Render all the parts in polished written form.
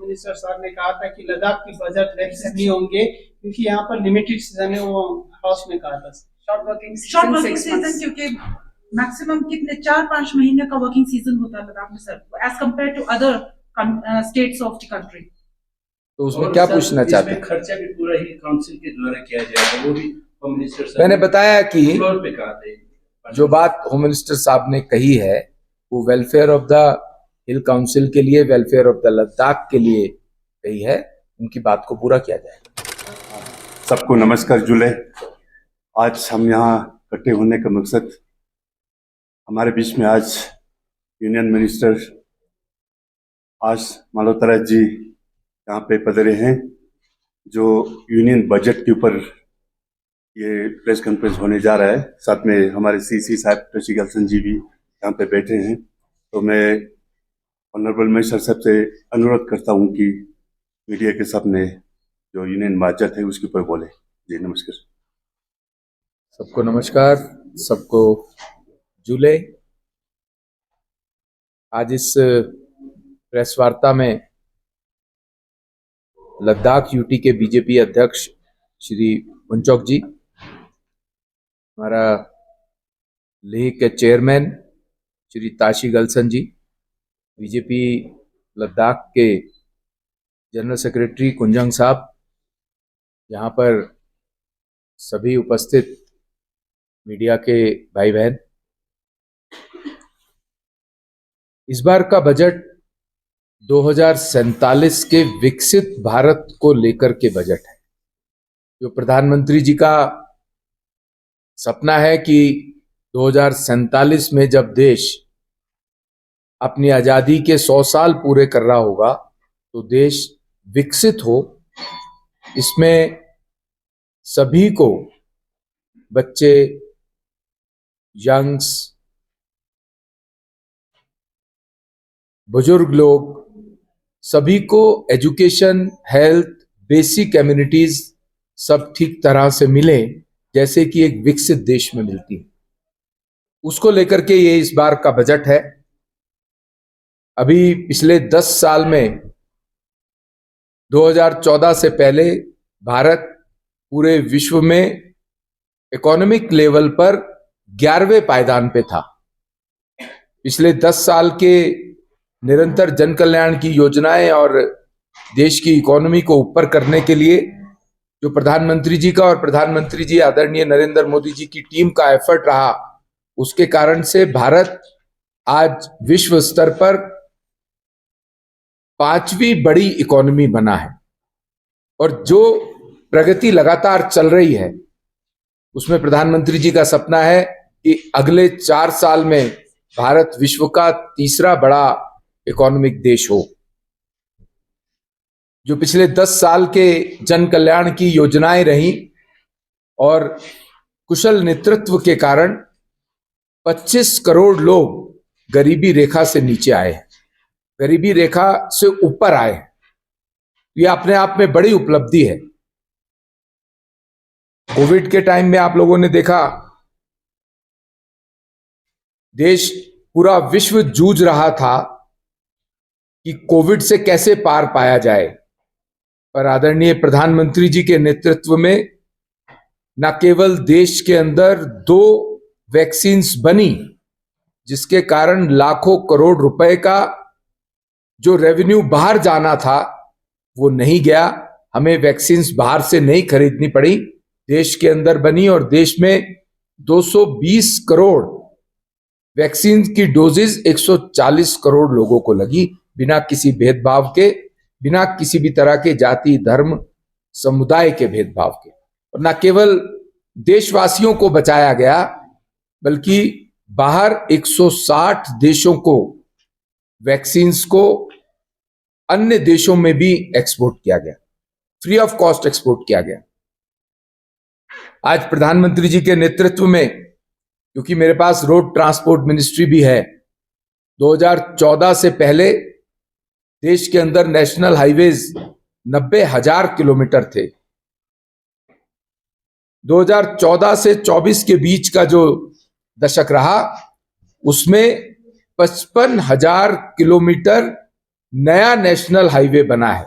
Minister साहब ने कहा था कि लद्दाख की बजट डेफिसिट नहीं होंगे क्योंकि यहाँ पर लिमिटेड सीजन है, वो हाउस में कहा था शॉर्ट वर्किंग सीजन क्योंकि मैक्सिमम कितने 4-5 महीने का वर्किंग सीजन होता है लद्दाख में sir, as compare to other states of the country. तो उसमें क्या पूछना चाहते हैं? खर्चा भी पूरा ही काउंसिल के द्वारा किया जाएगा, वो भी होम मिनिस्टर साहब मैंने बताया कि फ्लोर पे कहा था। जो बात होम मिनिस्टर साहब ने कही है वो welfare of the hill council के लिए, वेलफेयर ऑफ द लद्दाख के लिए कही है, उनकी बात को पूरा किया जाएगा। सबको नमस्कार। जुले आज हम यहाँ इकट्ठे होने का मकसद, हमारे बीच में आज यूनियन मिनिस्टर आज मालोतरा जी यहाँ पे पधारे हैं, जो यूनियन बजट के ऊपर ये प्रेस कॉन्फ्रेंस होने जा रहा है। साथ में हमारे सीसी साहब टशी गलसन जी भी यहाँ पे बैठे हैं। तो मैं ऑनरेबल मिनिस्टर साहब से अनुरोध करता हूँ कि मीडिया के सामने जो यूनियन बजट है उसके ऊपर बोले। जी नमस्कार। सबको नमस्कार, सबको जुले। आज इस प्रेस वार्ता में लद्दाख यूटी के बीजेपी अध्यक्ष श्री वनचौक जी, हमारा लेह के चेयरमैन श्री ताशी गलसन जी, बीजेपी लद्दाख के जनरल सेक्रेटरी कुंजंग साहब, यहाँ पर सभी उपस्थित मीडिया के भाई बहन, इस बार का बजट 2047 के विकसित भारत को लेकर के बजट है। जो प्रधानमंत्री जी का सपना है कि 2047 में जब देश अपनी आजादी के 100 साल पूरे कर रहा होगा तो देश विकसित हो, इसमें सभी को, बच्चे, यंग्स, बुजुर्ग लोग, सभी को एजुकेशन, हेल्थ, बेसिक एम्यूनिटीज सब ठीक तरह से मिले जैसे कि एक विकसित देश में मिलती है। उसको लेकर के ये इस बार का बजट है। अभी पिछले 10 साल में 2014 से पहले भारत पूरे विश्व में इकोनॉमिक लेवल पर 11वें पायदान पे था। पिछले 10 साल के निरंतर जन कल्याण की योजनाएं और देश की इकोनॉमी को ऊपर करने के लिए जो प्रधानमंत्री जी का और प्रधानमंत्री जी आदरणीय नरेंद्र मोदी जी की टीम का एफर्ट रहा, उसके कारण से भारत आज विश्व स्तर पर 5वीं बड़ी इकोनॉमी बना है। और जो प्रगति लगातार चल रही है उसमें प्रधानमंत्री जी का सपना है कि अगले 4 साल में भारत विश्व का 3रा बड़ा इकोनॉमिक देश हो। जो पिछले 10 साल के जन कल्याण की योजनाएं रही और कुशल नेतृत्व के कारण 25 करोड़ लोग गरीबी रेखा से नीचे आए, गरीबी रेखा से ऊपर आए। यह अपने आप में बड़ी उपलब्धि है। कोविड के टाइम में आप लोगों ने देखा, देश, पूरा विश्व जूझ रहा था कि कोविड से कैसे पार पाया जाए, पर आदरणीय प्रधानमंत्री जी के नेतृत्व में न केवल देश के अंदर 2 वैक्सीन्स बनी, जिसके कारण लाखों करोड़ रुपए का जो रेवेन्यू बाहर जाना था वो नहीं गया। हमें वैक्सीन्स बाहर से नहीं खरीदनी पड़ी, देश के अंदर बनी और देश में 220 करोड़ वैक्सीन की डोजेज 140 करोड़ लोगों को लगी, बिना किसी भेदभाव के, बिना किसी भी तरह के जाति, धर्म, समुदाय के भेदभाव के। और न केवल देशवासियों को बचाया गया बल्कि बाहर 160 देशों को वैक्सीन्स को अन्य देशों में भी एक्सपोर्ट किया गया, फ्री ऑफ कॉस्ट एक्सपोर्ट किया गया। आज प्रधानमंत्री जी के नेतृत्व में, क्योंकि मेरे पास रोड ट्रांसपोर्ट मिनिस्ट्री भी है, 2014 से पहले देश के अंदर नेशनल हाईवेज 90,000 किलोमीटर थे। 2014 से 24 के बीच का जो दशक रहा उसमें 55,000 किलोमीटर नया नेशनल हाईवे बना है।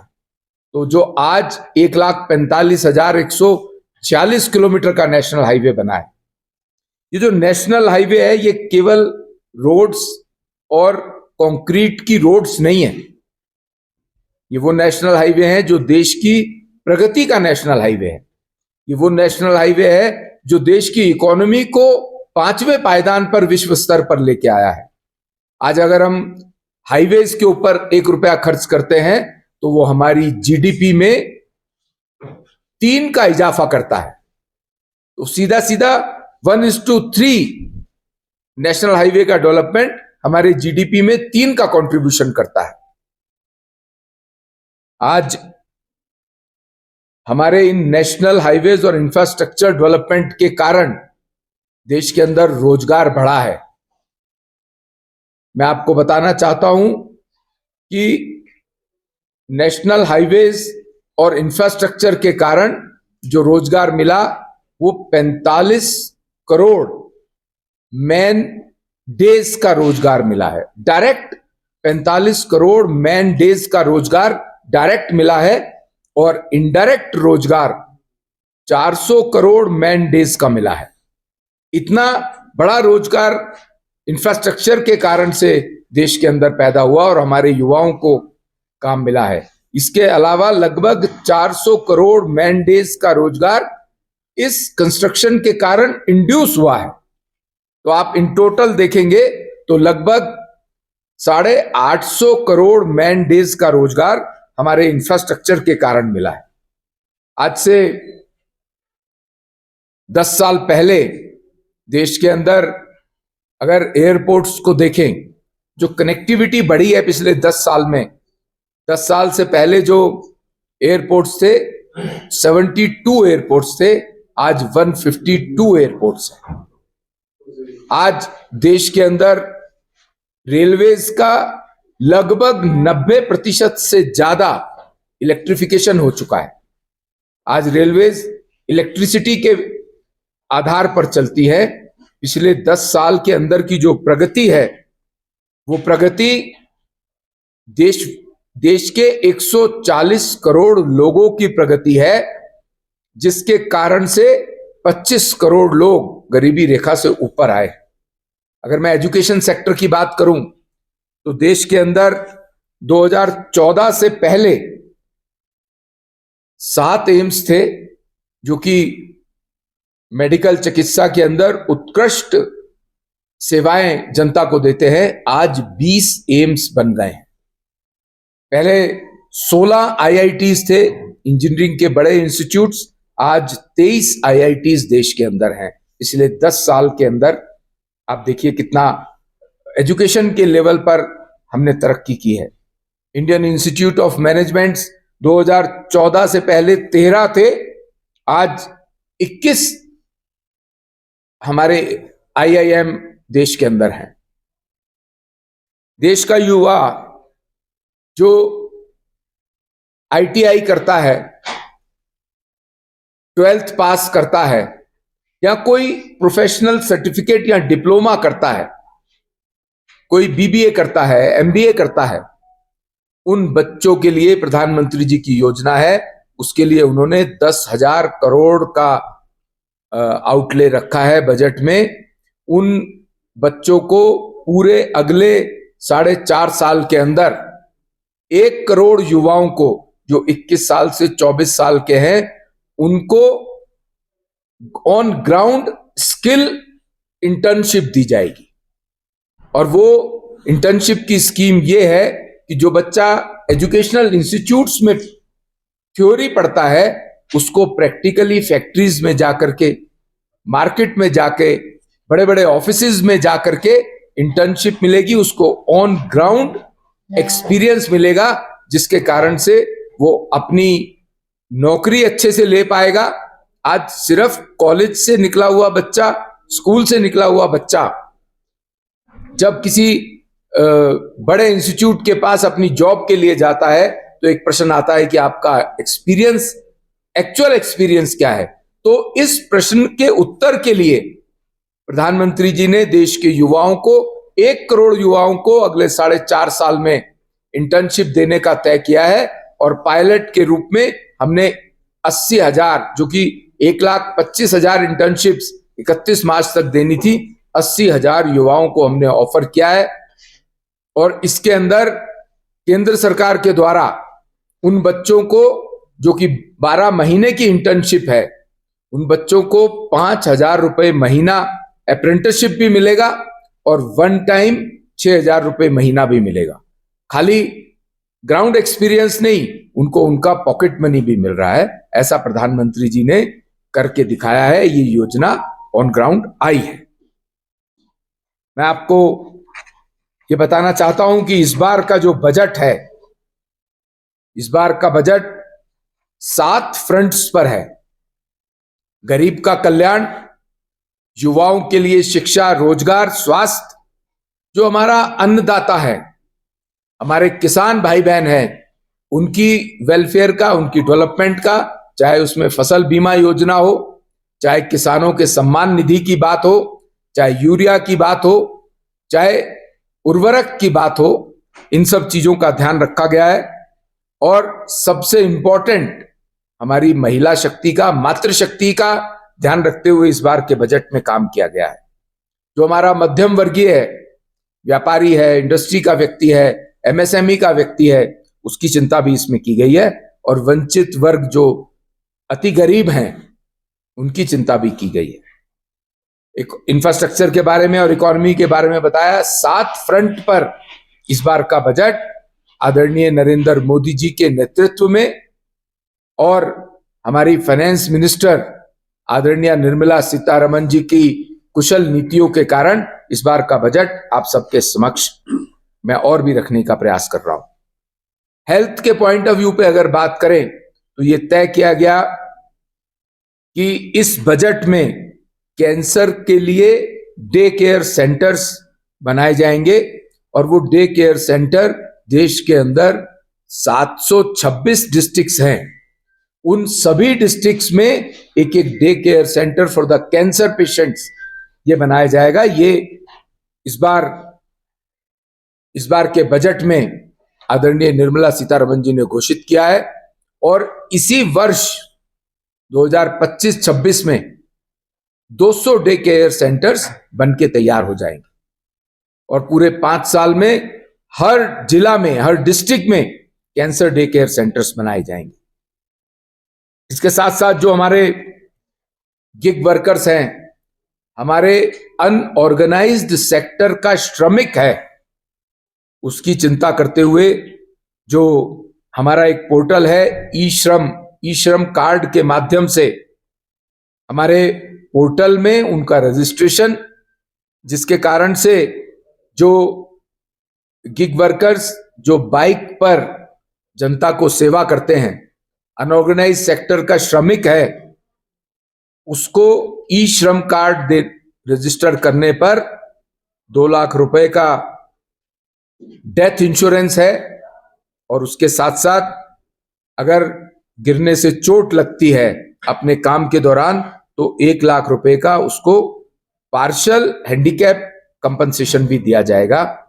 तो जो आज 1,45,146 किलोमीटर का नेशनल हाईवे बना है, ये जो नेशनल हाईवे है ये केवल रोड्स और कंक्रीट की रोड्स नहीं है, ये वो नेशनल हाईवे है जो देश की प्रगति का नेशनल हाईवे है। ये वो नेशनल हाईवे है जो देश की इकोनॉमी को 5वें पायदान पर विश्व स्तर पर लेके आया है। आज अगर हम हाईवेज के ऊपर 1 रुपया खर्च करते हैं तो वो हमारी जीडीपी में 3 का इजाफा करता है। तो सीधा सीधा 1:3 नेशनल हाईवे का डेवलपमेंट हमारे जीडीपी में 3 का कंट्रीब्यूशन करता है। आज हमारे इन नेशनल हाईवेज और इंफ्रास्ट्रक्चर डेवलपमेंट के कारण देश के अंदर रोजगार बढ़ा है। मैं आपको बताना चाहता हूं कि नेशनल हाईवेज और इंफ्रास्ट्रक्चर के कारण जो रोजगार मिला वो 45 करोड़ मैन डेज का रोजगार मिला है। डायरेक्ट 45 करोड़ मैन डेज का रोजगार डायरेक्ट मिला है और इनडायरेक्ट रोजगार 400 करोड़ मैन डेज का मिला है। इतना बड़ा रोजगार इंफ्रास्ट्रक्चर के कारण से देश के अंदर पैदा हुआ और हमारे युवाओं को काम मिला है। इसके अलावा लगभग 400 करोड़ मैन डेज का रोजगार इस कंस्ट्रक्शन के कारण इंड्यूस हुआ है। तो आप इन टोटल देखेंगे तो लगभग 850 करोड़ मैन डेज का रोजगार हमारे इंफ्रास्ट्रक्चर के कारण मिला है। आज से 10 साल पहले देश के अंदर अगर एयरपोर्ट्स को देखें, जो कनेक्टिविटी बढ़ी है पिछले 10 साल में, 10 साल से पहले जो एयरपोर्ट्स थे 72 एयरपोर्ट्स थे, आज 152 एयरपोर्ट्स हैं। आज देश के अंदर रेलवेज का लगभग 90% से ज्यादा इलेक्ट्रिफिकेशन हो चुका है। आज रेलवेज इलेक्ट्रिसिटी के आधार पर चलती है। पिछले 10 साल के अंदर की जो प्रगति है वो प्रगति देश के 140 करोड़ लोगों की प्रगति है, जिसके कारण से 25 करोड़ लोग गरीबी रेखा से ऊपर आए। अगर मैं एजुकेशन सेक्टर की बात करूं तो देश के अंदर 2014 से पहले 7 एम्स थे जो कि मेडिकल चिकित्सा के अंदर उत्कृष्ट सेवाएं जनता को देते हैं। आज 20 एम्स बन गए हैं। पहले 16 आईआईटीज थे, इंजीनियरिंग के बड़े इंस्टीट्यूट्स, आज 23 आईआईटीज देश के अंदर हैं। पिछले 10 साल के अंदर आप देखिए कितना एजुकेशन के लेवल पर हमने तरक्की की है। इंडियन इंस्टीट्यूट ऑफ मैनेजमेंट 2014 से पहले 13 थे, आज 21 हमारे आईआईएम देश के अंदर हैं। देश का युवा जो आईटीआई करता है, 12th पास करता है या कोई प्रोफेशनल सर्टिफिकेट या डिप्लोमा करता है, कोई बीबीए करता है, एमबीए करता है, उन बच्चों के लिए प्रधानमंत्री जी की योजना है। उसके लिए उन्होंने 10,000 करोड़ का आउटले रखा है बजट में। उन बच्चों को पूरे अगले 4.5 साल के अंदर 1 करोड़ युवाओं को जो 21 साल से 24 साल के हैं, उनको ऑन ग्राउंड स्किल इंटर्नशिप दी जाएगी। और वो इंटर्नशिप की स्कीम ये है कि जो बच्चा एजुकेशनल इंस्टीट्यूट्स में थ्योरी पढ़ता है उसको प्रैक्टिकली फैक्ट्रीज में जाकर के, मार्केट में जाके, बड़े बड़े ऑफिसेज में जाकर के इंटर्नशिप मिलेगी, उसको ऑन ग्राउंड एक्सपीरियंस मिलेगा, जिसके कारण से वो अपनी नौकरी अच्छे से ले पाएगा। आज सिर्फ कॉलेज से निकला हुआ बच्चा, स्कूल से निकला हुआ बच्चा जब किसी बड़े इंस्टीट्यूट के पास अपनी जॉब के लिए जाता है तो एक प्रश्न आता है कि आपका एक्सपीरियंस, एक्चुअल एक्सपीरियंस क्या है। तो इस प्रश्न के उत्तर के लिए प्रधानमंत्री जी ने देश के युवाओं को, 1 करोड़ युवाओं को अगले 4.5 साल में इंटर्नशिप देने का तय किया है और पायलट के रूप में हमने 80,000 जो कि 1,25,000 इंटर्नशिप्स 31 मार्च तक देनी थी, 80,000 युवाओं को हमने ऑफर किया है। और इसके अंदर केंद्र सरकार के द्वारा उन बच्चों को जो कि 12 महीने की इंटर्नशिप है, उन बच्चों को 5,000 रुपए महीना अप्रेंटिसशिप भी मिलेगा और वन टाइम 6,000 रुपए महीना भी मिलेगा। खाली ग्राउंड एक्सपीरियंस नहीं, उनको उनका पॉकेट मनी भी मिल रहा है। ऐसा प्रधानमंत्री जी ने करके दिखाया है। ये योजना ऑन ग्राउंड आई है। मैं आपको ये बताना चाहता हूं कि इस बार का जो बजट है, इस बार का बजट 7 फ्रंट्स पर है। गरीब का कल्याण, युवाओं के लिए शिक्षा, रोजगार, स्वास्थ्य, जो हमारा अन्नदाता है, हमारे किसान भाई बहन हैं, उनकी वेलफेयर का, उनकी डेवलपमेंट का, चाहे उसमें फसल बीमा योजना हो, चाहे किसानों के सम्मान निधि की बात हो, चाहे यूरिया की बात हो, चाहे उर्वरक की बात हो, इन सब चीजों का ध्यान रखा गया है। और सबसे इंपॉर्टेंट हमारी महिला शक्ति का, मातृशक्ति का ध्यान रखते हुए इस बार के बजट में काम किया गया है। जो हमारा मध्यम वर्गीय है, व्यापारी है, इंडस्ट्री का व्यक्ति है, एमएसएमई का व्यक्ति है, उसकी चिंता भी इसमें की गई है। और वंचित वर्ग जो अति गरीब हैं, उनकी चिंता भी की गई है। एक इंफ्रास्ट्रक्चर के बारे में और इकोनॉमी के बारे में बताया। 7 फ्रंट पर इस बार का बजट आदरणीय नरेंद्र मोदी जी के नेतृत्व में और हमारी फाइनेंस मिनिस्टर आदरणीय निर्मला सीतारमण जी की कुशल नीतियों के कारण इस बार का बजट आप सबके समक्ष मैं और भी रखने का प्रयास कर रहा हूं। हेल्थ के पॉइंट ऑफ व्यू पे अगर बात करें तो यह तय किया गया कि इस बजट में कैंसर के लिए डे केयर सेंटर्स बनाए जाएंगे और वो डे केयर सेंटर देश के अंदर 726 डिस्ट्रिक्ट्स हैं। उन सभी डिस्ट्रिक्ट्स में एक एक day care centre for the cancer patients ये बनाया जाएगा। ये इस बार के बजट में आदरणीय निर्मला सीतारमण जी ने घोषित किया है। और इसी वर्ष 2025-26 में 200 डे केयर सेंटर्स बनके तैयार हो जाएंगे और पूरे 5 साल में हर जिला में, हर डिस्ट्रिक्ट में कैंसर डे केयर सेंटर्स बनाए जाएंगे। इसके साथ साथ जो हमारे गिग वर्कर्स हैं, हमारे अनऑर्गेनाइज्ड सेक्टर का श्रमिक है, उसकी चिंता करते हुए जो हमारा एक पोर्टल है ई श्रम कार्ड के माध्यम से हमारे पोर्टल में उनका रजिस्ट्रेशन, जिसके कारण से जो गिग वर्कर्स जो बाइक पर जनता को सेवा करते हैं, अनऑर्गेनाइज सेक्टर का श्रमिक है, उसको ई श्रम कार्ड रजिस्टर करने पर 2 लाख रुपए का डेथ इंश्योरेंस है। और उसके साथ साथ अगर गिरने से चोट लगती है अपने काम के दौरान तो 1 लाख रुपए का उसको पार्शियल हैंडीकैप कंपनसेशन भी दिया जाएगा।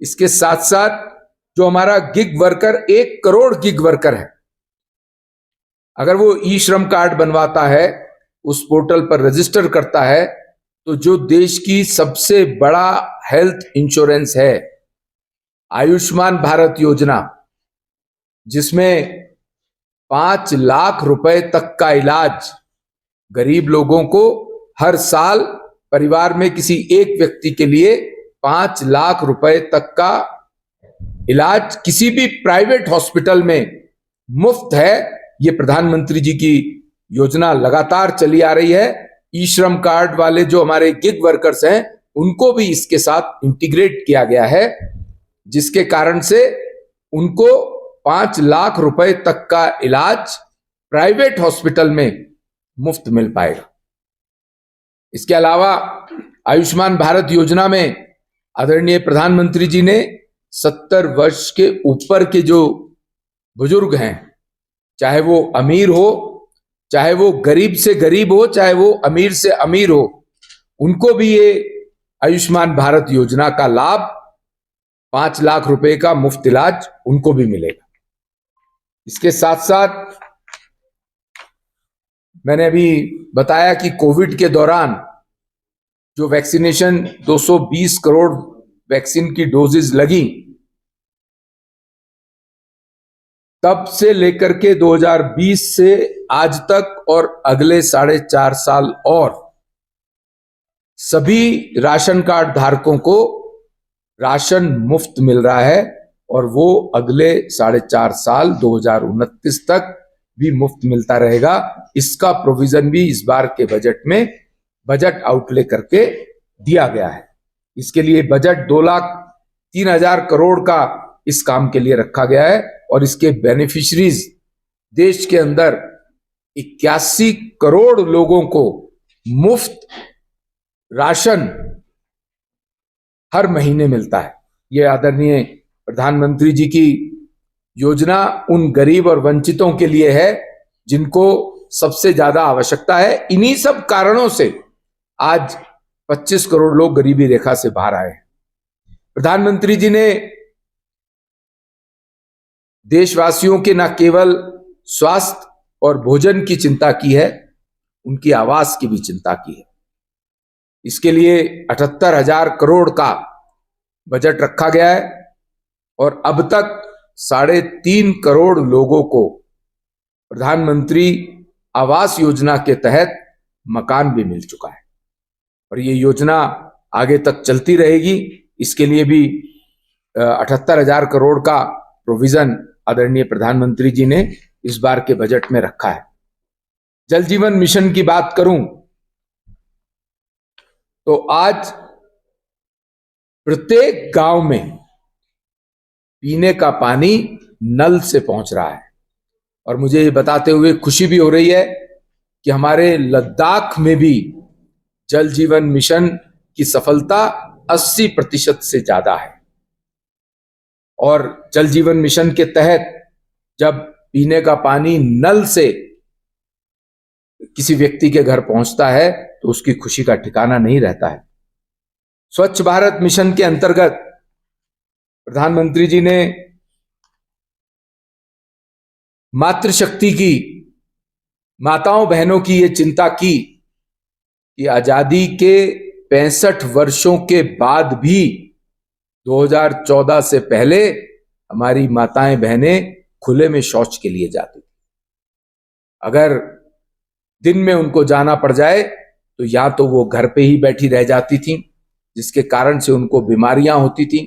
इसके साथ साथ जो हमारा gig worker 1 crore gig worker है, अगर वो ई श्रम कार्ड बनवाता है, उस पोर्टल पर रजिस्टर करता है, तो जो देश की सबसे बड़ा हेल्थ इंश्योरेंस है आयुष्मान भारत योजना, जिसमें 5 लाख रुपए तक का इलाज गरीब लोगों को हर साल, परिवार में किसी एक व्यक्ति के लिए 5 लाख रुपए तक का इलाज किसी भी प्राइवेट हॉस्पिटल में मुफ्त है। ये प्रधानमंत्री जी की योजना लगातार चली आ रही है। ई श्रम कार्ड वाले जो हमारे गिग वर्कर्स हैं, उनको भी इसके साथ इंटीग्रेट किया गया है, जिसके कारण से उनको 5 लाख रुपए तक का इलाज प्राइवेट हॉस्पिटल में मुफ्त मिल पाएगा। इसके अलावा आयुष्मान भारत योजना में आदरणीय प्रधानमंत्री जी ने 70 वर्ष के ऊपर के जो बुजुर्ग हैं, चाहे वो अमीर हो, चाहे वो गरीब से गरीब हो, चाहे वो अमीर से अमीर हो, उनको भी ये आयुष्मान भारत योजना का लाभ 5 लाख रुपए का मुफ्त इलाज उनको भी मिलेगा। इसके साथ साथ मैंने अभी बताया कि कोविड के दौरान जो वैक्सीनेशन 220 करोड़ वैक्सीन की डोजेज लगी, तब से लेकर के 2020 से आज तक और अगले 4.5 साल और सभी राशन कार्ड धारकों को राशन मुफ्त मिल रहा है और वो अगले 4.5 साल 2029 तक भी मुफ्त मिलता रहेगा। इसका प्रोविजन भी इस बार के बजट में बजट आउटले करके दिया गया है। इसके लिए बजट 2,03,000 करोड़ का इस काम के लिए रखा गया है और इसके बेनिफिशरीज देश के अंदर 81 करोड़ लोगों को मुफ्त राशन हर महीने मिलता है। यह आदरणीय प्रधानमंत्री जी की योजना उन गरीब और वंचितों के लिए है जिनको सबसे ज्यादा आवश्यकता है। इन्हीं सब कारणों से आज 25 करोड़ लोग गरीबी रेखा से बाहर आए हैं। प्रधानमंत्री जी ने देशवासियों के न केवल स्वास्थ्य और भोजन की चिंता की है, उनकी आवास की भी चिंता की है। इसके लिए 78,000 करोड़ का बजट रखा गया है और अब तक 3.5 करोड़ लोगों को प्रधानमंत्री आवास योजना के तहत मकान भी मिल चुका है और ये योजना आगे तक चलती रहेगी। इसके लिए भी 78,000 करोड़ का प्रोविजन आदरणीय प्रधानमंत्री जी ने इस बार के बजट में रखा है। जल जीवन मिशन की बात करूं तो आज प्रत्येक गांव में पीने का पानी नल से पहुंच रहा है और मुझे ये बताते हुए खुशी भी हो रही है कि हमारे लद्दाख में भी जल जीवन मिशन की सफलता 80% से ज्यादा है और जल जीवन मिशन के तहत जब पीने का पानी नल से किसी व्यक्ति के घर पहुंचता है तो उसकी खुशी का ठिकाना नहीं रहता है। स्वच्छ भारत मिशन के अंतर्गत प्रधानमंत्री जी ने मातृशक्ति की, माताओं बहनों की ये चिंता की कि आजादी के 65 वर्षों के बाद भी 2014 से पहले हमारी माताएं बहनें खुले में शौच के लिए जाती थी। अगर दिन में उनको जाना पड़ जाए तो या तो वो घर पे ही बैठी रह जाती थी, जिसके कारण से उनको बीमारियां होती थी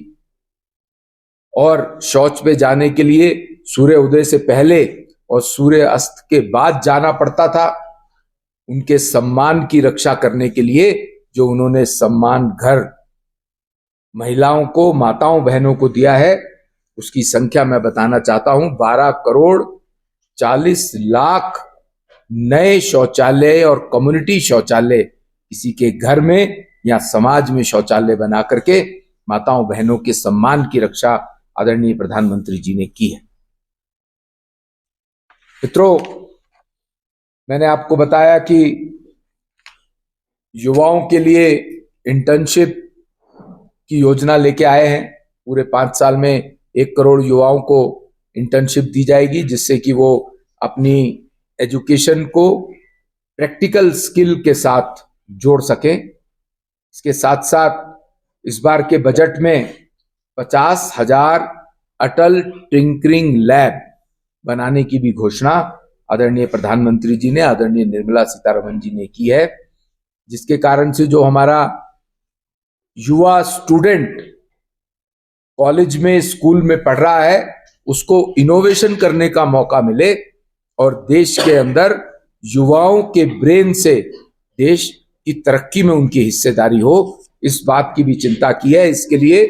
और शौच पे जाने के लिए सूर्य उदय से पहले और सूर्य अस्त के बाद जाना पड़ता था। उनके सम्मान की रक्षा करने के लिए जो उन्होंने सम्मान घर महिलाओं को, माताओं बहनों को दिया है, उसकी संख्या मैं बताना चाहता हूं। 12 करोड़ 40 लाख नए शौचालय और कम्युनिटी शौचालय किसी के घर में या समाज में शौचालय बना करके माताओं बहनों के सम्मान की रक्षा आदरणीय प्रधानमंत्री जी ने की है। मित्रों, मैंने आपको बताया कि युवाओं के लिए इंटर्नशिप की योजना लेके आए हैं। पूरे 5 साल में 1 करोड़ युवाओं को इंटर्नशिप दी जाएगी, जिससे कि वो अपनी एजुकेशन को प्रैक्टिकल स्किल के साथ जोड़ सकें। इसके साथ साथ इस बार के बजट में 50,000 अटल टिंकरिंग लैब बनाने की भी घोषणा आदरणीय प्रधानमंत्री जी ने, आदरणीय निर्मला सीतारमण जी ने की है, जिसके कारण से जो हमारा युवा स्टूडेंट कॉलेज में, स्कूल में पढ़ रहा है, उसको इनोवेशन करने का मौका मिले और देश के अंदर युवाओं के ब्रेन से देश की तरक्की में उनकी हिस्सेदारी हो, इस बात की भी चिंता की है। इसके लिए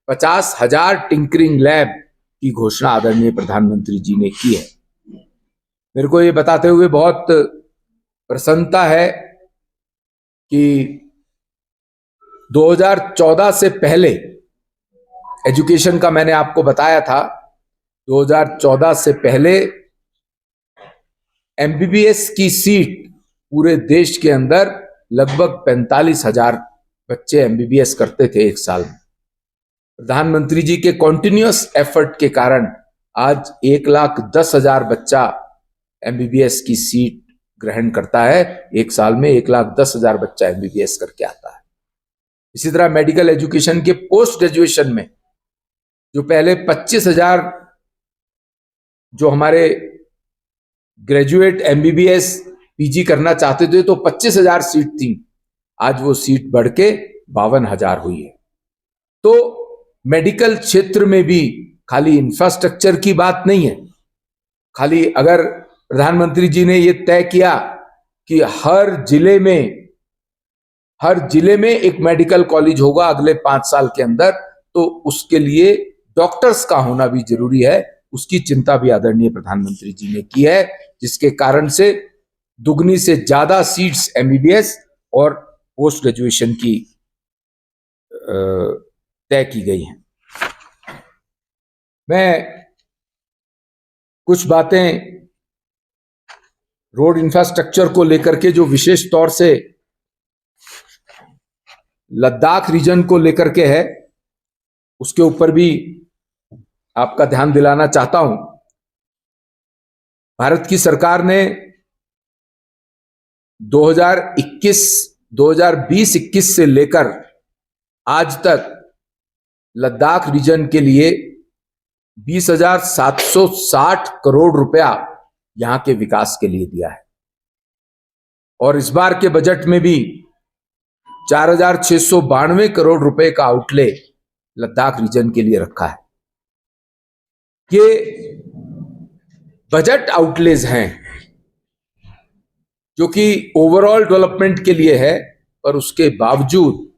50,000 टिंकरिंग लैब की घोषणा आदरणीय प्रधानमंत्री जी ने की है। मेरे को ये बताते हुए बहुत प्रसन्नता है कि 2014 से पहले एजुकेशन का मैंने आपको बताया था, 2014 से पहले एमबीबीएस की सीट पूरे देश के अंदर लगभग 45,000 बच्चे एमबीबीएस करते थे एक साल में। प्रधानमंत्री जी के कॉन्टिन्यूअस एफर्ट के कारण आज 1,10,000 बच्चा एमबीबीएस की सीट ग्रहण करता है। एक साल में 1,10,000 बच्चा एमबीबीएस करके आता है। इसी तरह मेडिकल एजुकेशन के पोस्ट ग्रेजुएशन में जो पहले 25,000 जो हमारे ग्रेजुएट एमबीबीएस पीजी करना चाहते थे तो 25,000 सीट थी, आज वो सीट बढ़ के 52,000 हुई है। तो मेडिकल क्षेत्र में भी खाली इंफ्रास्ट्रक्चर की बात नहीं है, खाली अगर प्रधानमंत्री जी ने ये तय किया कि हर जिले में एक मेडिकल कॉलेज होगा अगले 5 साल के अंदर, तो उसके लिए डॉक्टर्स का होना भी जरूरी है। उसकी चिंता भी आदरणीय प्रधानमंत्री जी ने की है, जिसके कारण से दुगनी से ज्यादा सीट्स एमबीबीएस और पोस्ट ग्रेजुएशन की तय की गई हैं। मैं कुछ बातें रोड इंफ्रास्ट्रक्चर को लेकर के जो विशेष तौर से लद्दाख रीजन को लेकर के है, उसके ऊपर भी आपका ध्यान दिलाना चाहता हूं। भारत की सरकार ने 2020-21 से लेकर आज तक लद्दाख रीजन के लिए 20,760 करोड़ रुपया यहां के विकास के लिए दिया है। और इस बार के बजट में भी 4,692 करोड़ रुपए का आउटले लद्दाख रीजन के लिए रखा है। ये बजट आउटलेज हैं जो कि ओवरऑल डेवलपमेंट के लिए है, पर उसके बावजूद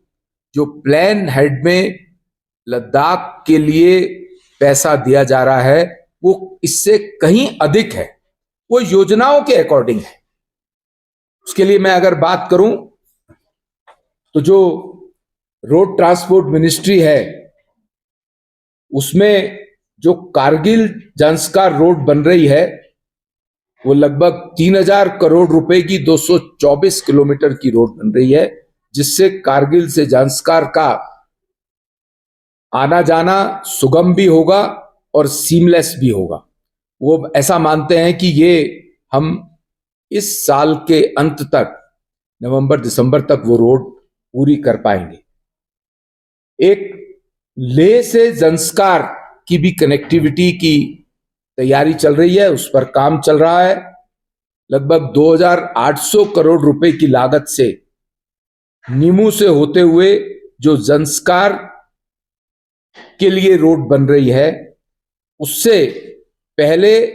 जो प्लान हेड में लद्दाख के लिए पैसा दिया जा रहा है वो इससे कहीं अधिक है, वो योजनाओं के अकॉर्डिंग है। उसके लिए मैं अगर बात करूं तो जो रोड ट्रांसपोर्ट मिनिस्ट्री है उसमें जो कारगिल जंस्कार रोड बन रही है वो लगभग 3,000 करोड़ रुपए की 224 किलोमीटर की रोड बन रही है, जिससे कारगिल से जंस्कार का आना जाना सुगम भी होगा और सीमलेस भी होगा। वो ऐसा मानते हैं कि ये हम इस साल के अंत तक, नवंबर-दिसंबर तक वो रोड पूरी कर पाएंगे। एक लेह से जंस्कार की भी कनेक्टिविटी की तैयारी चल रही है, उस पर काम चल रहा है। लगभग 2,800 करोड़ रुपए की लागत से नीमू से होते हुए जो जंस्कार के लिए रोड बन रही है, उससे पहले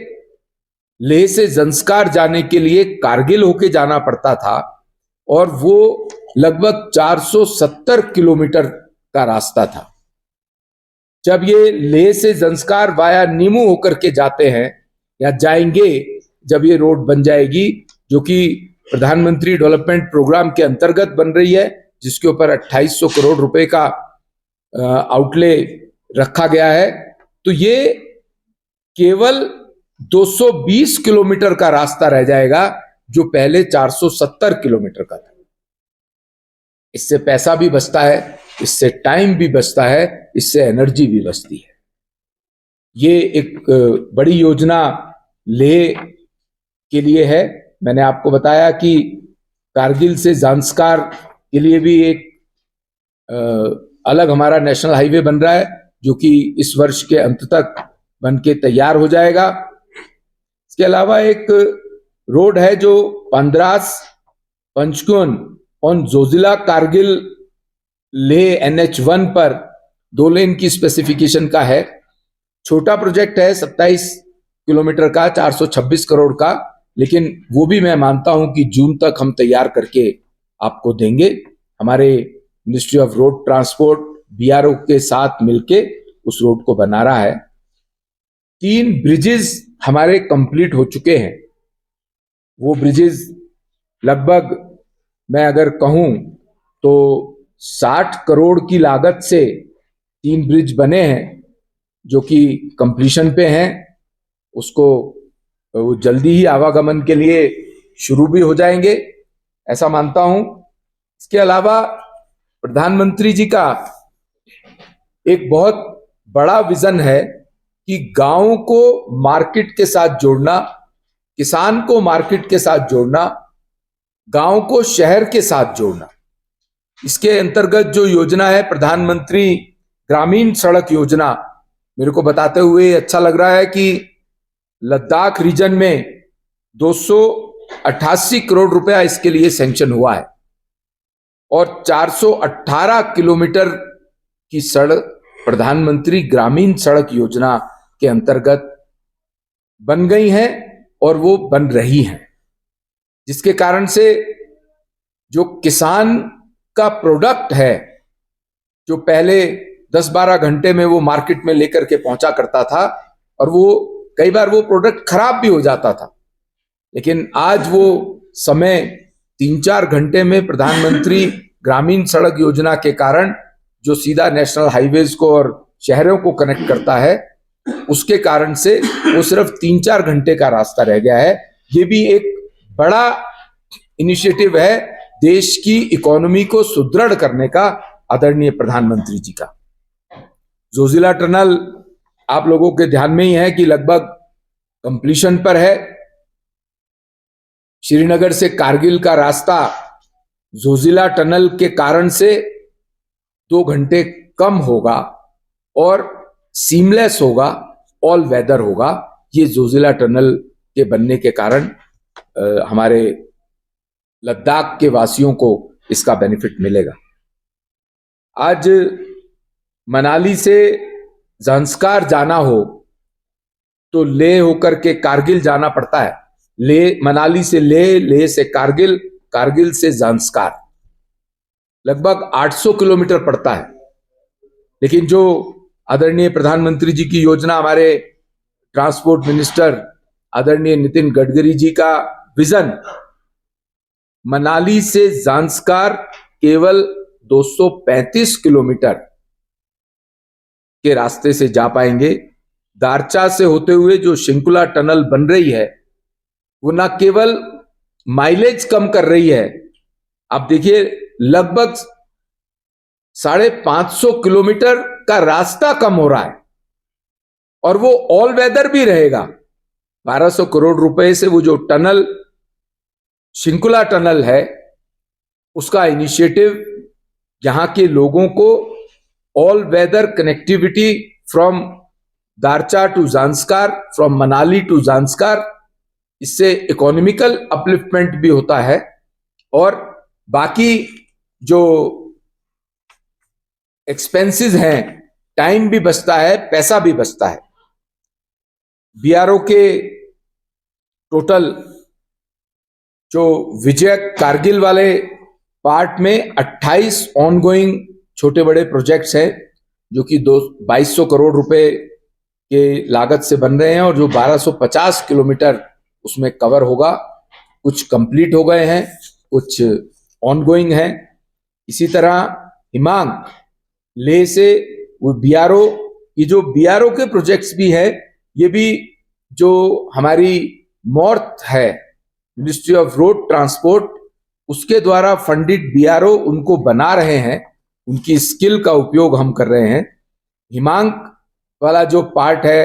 लेह से जंस्कार जाने के लिए कारगिल होके जाना पड़ता था और वो लगभग 470 किलोमीटर का रास्ता था। जब ये लेह से जंस्कार वाया नीमू होकर के जाते हैं या जाएंगे, जब ये रोड बन जाएगी जो कि प्रधानमंत्री डेवलपमेंट प्रोग्राम के अंतर्गत बन रही है, जिसके ऊपर 2,800 करोड़ रुपए का आउटले रखा गया है, तो ये केवल 220 किलोमीटर का रास्ता रह जाएगा जो पहले 470 किलोमीटर का था। इससे पैसा भी बचता है, इससे टाइम भी बचता है, इससे एनर्जी भी बचती है। ये एक बड़ी योजना लेह के लिए है। मैंने आपको बताया कि कारगिल से जंस्कार के लिए भी एक अलग हमारा नेशनल हाईवे बन रहा है जो कि इस वर्ष के अंत तक बन के तैयार हो जाएगा। इसके अलावा एक रोड है जो पंद्रास पंचकुन और जोजिला कारगिल लेह NH1 पर 2 लेन की स्पेसिफिकेशन का है। छोटा प्रोजेक्ट है, 27 किलोमीटर का, 426 करोड़ का, लेकिन वो भी मैं मानता हूं कि जून तक हम तैयार करके आपको देंगे। हमारे ministry of road transport BRO के साथ मिलके उस रोड को बना रहा है। 3 ब्रिजेस हमारे कंप्लीट हो चुके हैं। वो ब्रिजेस लगभग मैं अगर कहूं तो 60 करोड़ की लागत से 3 ब्रिज बने हैं जो कि कंप्लीशन पे हैं। उसको वो जल्दी ही आवागमन के लिए शुरू भी हो जाएंगे, ऐसा मानता हूं। इसके अलावा प्रधानमंत्री जी का एक बहुत बड़ा विजन है कि गांव को मार्केट के साथ जोड़ना, किसान को मार्केट के साथ जोड़ना, गांव को शहर के साथ जोड़ना। इसके अंतर्गत जो योजना है प्रधानमंत्री ग्रामीण सड़क योजना, मेरे को बताते हुए अच्छा लग रहा है कि लद्दाख रीजन में 288 करोड़ रुपया इसके लिए सैंक्शन हुआ है और 418 किलोमीटर की सड़क प्रधानमंत्री ग्रामीण सड़क योजना के अंतर्गत बन गई हैं और वो बन रही हैं, जिसके कारण से जो किसान का प्रोडक्ट है, जो पहले 10-12 घंटे में वो मार्केट में लेकर के पहुंचा करता था और वो कई बार वो प्रोडक्ट खराब भी हो जाता था, लेकिन आज वो समय 3-4 घंटे में प्रधानमंत्री ग्रामीण सड़क योजना के कारण जो सीधा नेशनल हाईवेज को और शहरों को कनेक्ट करता है, उसके कारण से वो सिर्फ 3-4 घंटे का रास्ता रह गया है। ये भी एक बड़ा इनिशिएटिव है देश की इकोनॉमी को सुदृढ़ करने का आदरणीय प्रधानमंत्री जी का। जोजिला टनल आप लोगों के ध्यान में ही है कि लगभग कंप्लीशन पर है। श्रीनगर से कारगिल का रास्ता जोजिला टनल के कारण से 2 घंटे कम होगा और सीमलेस होगा, ऑल वेदर होगा। ये जोजिला टनल के बनने के कारण हमारे लद्दाख के वासियों को इसका बेनिफिट मिलेगा। आज मनाली से ज़ांस्कार जाना हो तो लेह होकर के कारगिल जाना पड़ता है। मनाली से लेह से कारगिल, कारगिल से ज़ांस्कार लगभग 800 किलोमीटर पड़ता है। लेकिन जो आदरणीय प्रधानमंत्री जी की योजना, हमारे ट्रांसपोर्ट मिनिस्टर आदरणीय नितिन गडकरी जी का विजन, मनाली से ज़ांस्कार केवल 235 किलोमीटर के रास्ते से जा पाएंगे। दारचा से होते हुए जो शिंकुला टनल बन रही है वो ना केवल माइलेज कम कर रही है, आप देखिए लगभग 550 किलोमीटर का रास्ता कम हो रहा है और वो ऑल वेदर भी रहेगा। 1200 करोड़ रुपए से वो जो टनल शिंकुला टनल है उसका इनिशिएटिव यहां के लोगों को all weather connectivity from Darcha to Zanskar, from Manali to Zanskar, इससे इकोनॉमिकल अपलिफ्टमेंट भी होता है और बाकी जो एक्सपेंसेस हैं, टाइम भी बचता है, पैसा भी बचता है। बीआरओ के टोटल जो विजय कारगिल वाले पार्ट में 28 ऑनगोइंग छोटे बड़े प्रोजेक्ट्स हैं जो कि 2200 करोड़ रुपए के लागत से बन रहे हैं और जो 1250 किलोमीटर उसमें कवर होगा। कुछ कंप्लीट हो गए हैं, कुछ ऑनगोइंग हैं। इसी तरह हिमांग लेह से वो बीआरओ, ये जो बीआरओ के प्रोजेक्ट्स भी है, ये भी जो हमारी मॉर्थ है मिनिस्ट्री ऑफ रोड ट्रांसपोर्ट, उसके द्वारा फंडिड बीआरओ उनको बना रहे हैं, उनकी स्किल का उपयोग हम कर रहे हैं। हिमांग वाला जो पार्ट है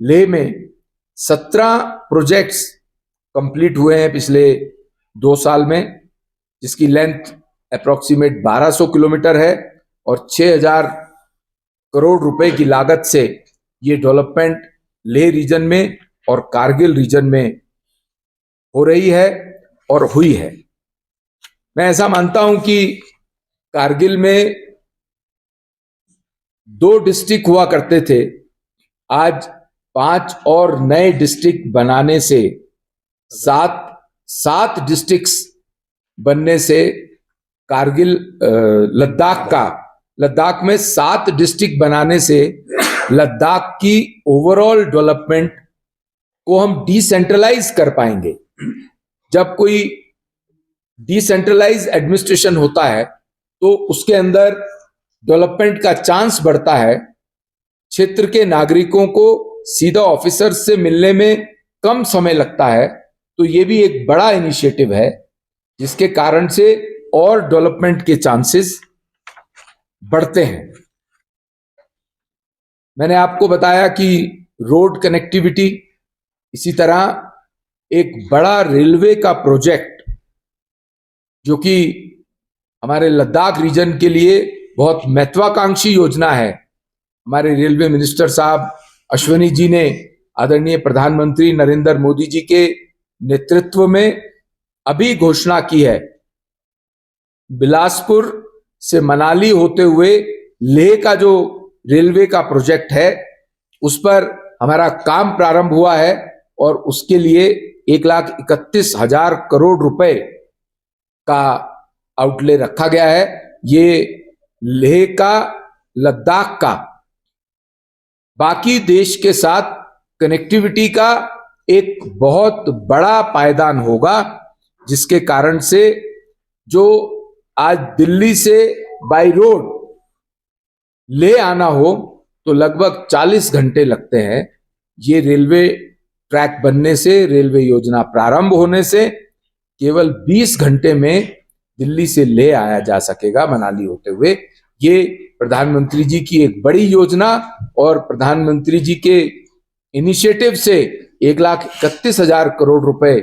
लेह में 17 प्रोजेक्ट्स कंप्लीट हुए हैं पिछले 2 साल में, जिसकी लेंथ अप्रोक्सीमेट 1200 किलोमीटर है और 6000 करोड़ रुपए की लागत से ये डेवलपमेंट लेह रीजन में और कारगिल रीजन में हो रही है और हुई है। मैं ऐसा मानता हूं कि कारगिल में 2 डिस्ट्रिक्ट हुआ करते थे, आज 5 और नए डिस्ट्रिक्ट बनाने से 7 डिस्ट्रिक्ट्स बनने से कारगिल लद्दाख में 7 डिस्ट्रिक्ट बनाने से लद्दाख की ओवरऑल डेवलपमेंट को हम डिसेंट्रलाइज कर पाएंगे। जब कोई डिसेंट्रलाइज एडमिनिस्ट्रेशन होता है तो उसके अंदर डेवलपमेंट का चांस बढ़ता है। क्षेत्र के नागरिकों को सीधा ऑफिसर से मिलने में कम समय लगता है। तो ये भी एक बड़ा इनिशिएटिव है जिसके कारण से और डेवलपमेंट के चांसेस बढ़ते हैं। मैंने आपको बताया कि रोड कनेक्टिविटी, इसी तरह एक बड़ा रेलवे का प्रोजेक्ट जो कि हमारे लद्दाख रीजन के लिए बहुत महत्वाकांक्षी योजना है। हमारे रेलवे मिनिस्टर साहब अश्वनी जी ने आदरणीय प्रधानमंत्री नरेंद्र मोदी जी के नेतृत्व में अभी घोषणा की है। बिलासपुर से मनाली होते हुए लेह का जो रेलवे का प्रोजेक्ट है उस पर हमारा काम प्रारंभ हुआ है और उसके लिए 1,31,000 करोड़ रुपए का आउटले रखा गया है। ये लेह का, लद्दाख का, बाकी देश के साथ कनेक्टिविटी का एक बहुत बड़ा पायदान होगा, जिसके कारण से जो आज दिल्ली से बाय रोड ले आना हो तो लगभग 40 घंटे लगते हैं, ये रेलवे ट्रैक बनने से, रेलवे योजना प्रारंभ होने से केवल 20 घंटे में दिल्ली से ले आया जा सकेगा मनाली होते हुए। ये प्रधानमंत्री जी की एक बड़ी योजना और प्रधानमंत्री जी के इनिशिएटिव से 1,31,000 करोड़ रुपए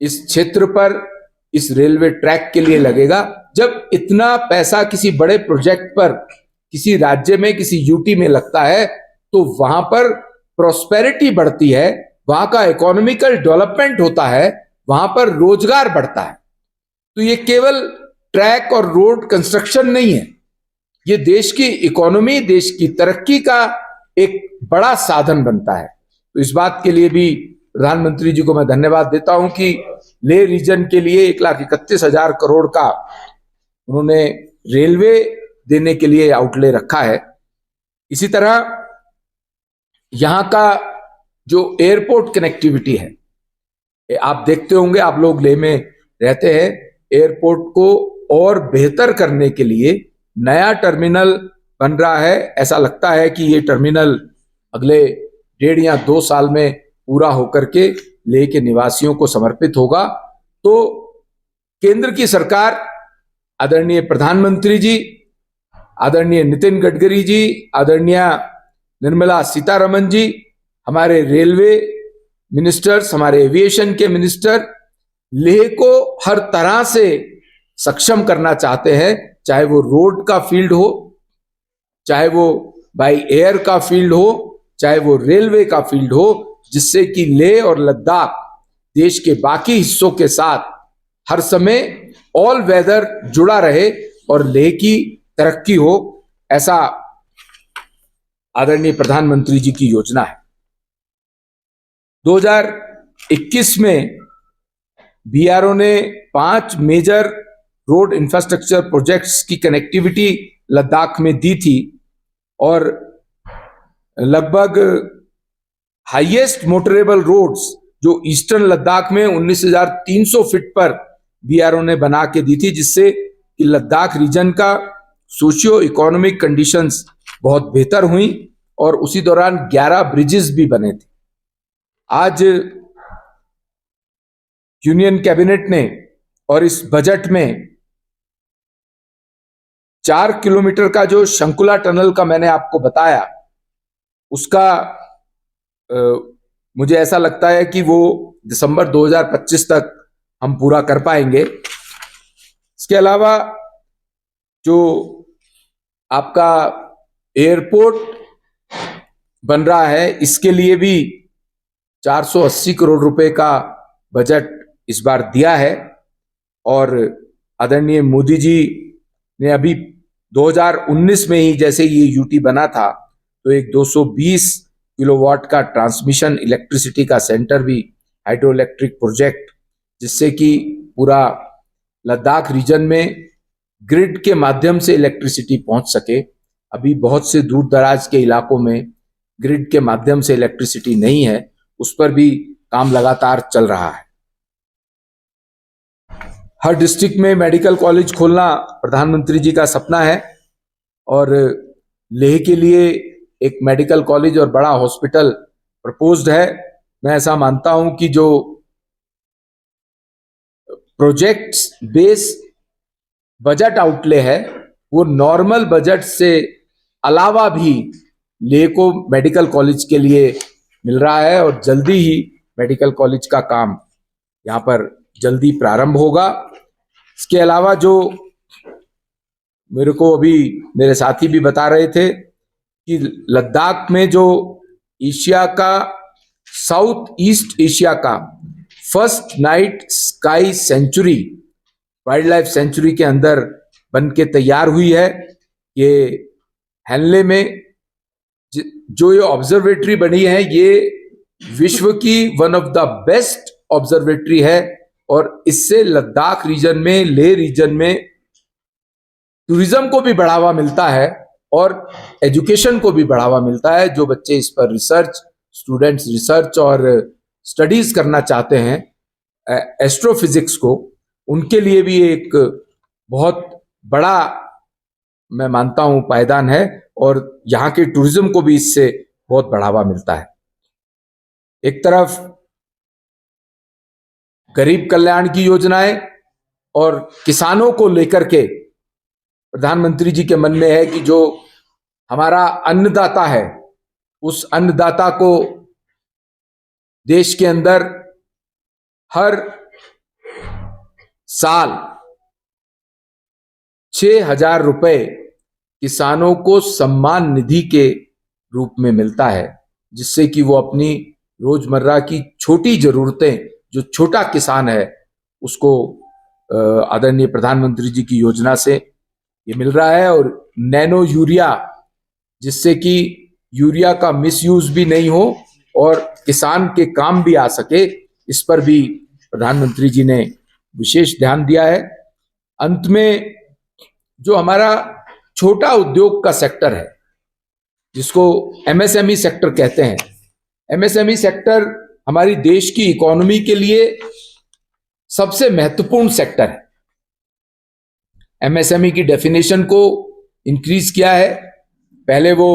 इस क्षेत्र पर, इस रेलवे ट्रैक के लिए लगेगा। जब इतना पैसा किसी बड़े प्रोजेक्ट पर किसी राज्य में, किसी यूटी में लगता है तो वहां पर प्रॉस्पेरिटी बढ़ती है, वहां का इकोनॉमिकल डेवलपमेंट होता है, वहां पर रोजगार बढ़ता है। तो ये केवल ट्रैक और रोड कंस्ट्रक्शन नहीं है, ये देश की इकोनॉमी, देश की तरक्की का एक बड़ा साधन बनता है। तो इस बात के लिए भी प्रधानमंत्री जी को मैं धन्यवाद देता हूं कि लेह रीजन के लिए 1,31,000 करोड़ का उन्होंने रेलवे देने के लिए आउटले रखा है। इसी तरह यहां का जो एयरपोर्ट कनेक्टिविटी है, आप देखते होंगे, आप लोग लेह में रहते हैं, एयरपोर्ट को और बेहतर करने के लिए नया टर्मिनल बन रहा है। ऐसा लगता है कि ये टर्मिनल अगले 1.5 या 2 साल में पूरा होकर के लेह के निवासियों को समर्पित होगा। तो केंद्र की सरकार, आदरणीय प्रधानमंत्री जी, आदरणीय नितिन गडकरी जी, आदरणीय निर्मला सीतारमन जी, हमारे रेलवे मिनिस्टर्स, हमारे एविएशन के मिनिस्टर लेह को हर तरह से सक्षम करना चाहते हैं, चाहे वो रोड का फील्ड हो, चाहे वो बाय एयर का फील्ड हो, चाहे वो रेलवे का फील्ड हो, जिससे कि लेह और लद्दाख देश के बाकी हिस्सों के साथ हर समय ऑल वेदर जुड़ा रहे और लेह की तरक्की हो। ऐसा आदरणीय प्रधानमंत्री जी की योजना है। 2021 में बीआरओ ने 5 मेजर रोड इंफ्रास्ट्रक्चर प्रोजेक्ट्स की कनेक्टिविटी लद्दाख में दी थी और लगभग हाईएस्ट मोटरेबल रोड्स जो ईस्टर्न लद्दाख में 19,300 फीट पर बीआरओ ने बना के दी थी, जिससे कि लद्दाख रीजन का सोशियो इकोनॉमिक कंडीशंस बहुत बेहतर हुई और उसी दौरान 11 ब्रिजेस भी बने थे। आज यूनियन कैबिनेट ने और इस बजट में 4 किलोमीटर का जो शंकुला टनल का मैंने आपको बताया, उसका मुझे ऐसा लगता है कि वो दिसंबर 2025 तक हम पूरा कर पाएंगे। इसके अलावा जो आपका एयरपोर्ट बन रहा है, इसके लिए भी 480 करोड़ रुपए का बजट इस बार दिया है और आदरणीय मोदी जी ने अभी 2019 में ही, जैसे ये यूटी बना था, तो एक 220 किलोवाट का ट्रांसमिशन इलेक्ट्रिसिटी का सेंटर भी, हाइड्रो इलेक्ट्रिक प्रोजेक्ट, जिससे कि पूरा लद्दाख रीजन में ग्रिड के माध्यम से इलेक्ट्रिसिटी पहुंच सके। अभी बहुत से दूर दराज के इलाकों में ग्रिड के माध्यम से इलेक्ट्रिसिटी नहीं है, उस पर भी काम लगातार चल रहा है। हर डिस्ट्रिक्ट में मेडिकल कॉलेज खोलना प्रधानमंत्री जी का सपना है और लेह के लिए एक मेडिकल कॉलेज और बड़ा हॉस्पिटल प्रपोज्ड है। मैं ऐसा मानता हूं कि जो प्रोजेक्ट्स बेस बजट आउटले है वो नॉर्मल बजट से अलावा भी लेह को मेडिकल कॉलेज के लिए मिल रहा है और जल्दी ही मेडिकल कॉलेज का काम यहाँ पर जल्दी प्रारंभ होगा। इसके अलावा जो मेरे को अभी मेरे साथी भी बता रहे थे कि लद्दाख में जो एशिया का, साउथ ईस्ट एशिया का first night sky sanctuary, wildlife sanctuary के अंदर बन के तैयार हुई है। ये हैनले में जो ये ऑब्जर्वेटरी बनी है, ये विश्व की one of the best observatory है और इससे लद्दाख रीजन में, लेह रीजन में टूरिज्म को भी बढ़ावा मिलता है और एजुकेशन को भी बढ़ावा मिलता है। जो बच्चे इस पर रिसर्च, स्टूडेंट्स रिसर्च और स्टडीज करना चाहते हैं एस्ट्रोफिजिक्स को, उनके लिए भी एक बहुत बड़ा, मैं मानता हूं, पायदान है और यहाँ के टूरिज्म को भी इससे बहुत बढ़ावा मिलता है। एक तरफ गरीब कल्याण की योजनाएं और किसानों को लेकर के प्रधानमंत्री जी के मन में है कि जो हमारा अन्नदाता है, उस अन्नदाता को देश के अंदर हर साल 6,000 रुपए किसानों को सम्मान निधि के रूप में मिलता है, जिससे कि वो अपनी रोजमर्रा की छोटी जरूरतें, जो छोटा किसान है उसको आदरणीय प्रधानमंत्री जी की योजना से ये मिल रहा है। और नैनो यूरिया, जिससे कि यूरिया का मिसयूज भी नहीं हो और किसान के काम भी आ सके, इस पर भी प्रधानमंत्री जी ने विशेष ध्यान दिया है। अंत में जो हमारा छोटा उद्योग का सेक्टर है, जिसको एमएसएमई सेक्टर कहते हैं, एमएसएमई सेक्टर हमारी देश की इकोनॉमी के लिए सबसे महत्वपूर्ण सेक्टर है। एमएसएमई की डेफिनेशन को इंक्रीज किया है। पहले वो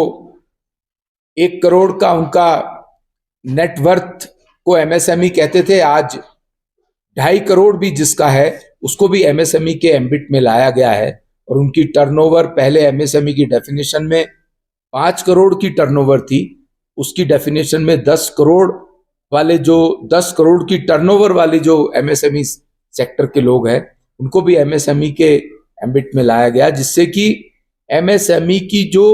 1 करोड़ का उनका नेटवर्थ को एमएसएमई कहते थे, आज 2.5 करोड़ भी जिसका है उसको भी एमएसएमई के एम्बिट में लाया गया है। और उनकी टर्नओवर पहले एमएसएमई की डेफिनेशन में 5 करोड़ की टर्नओवर थी, उसकी डेफिनेशन में 10 करोड़ वाले, जो 10 करोड़ की टर्नओवर वाले जो एमएसएमई सेक्टर के लोग हैं, उनको भी एमएसएमई के एम्बिट में लाया गया, जिससे कि एमएसएमई की जो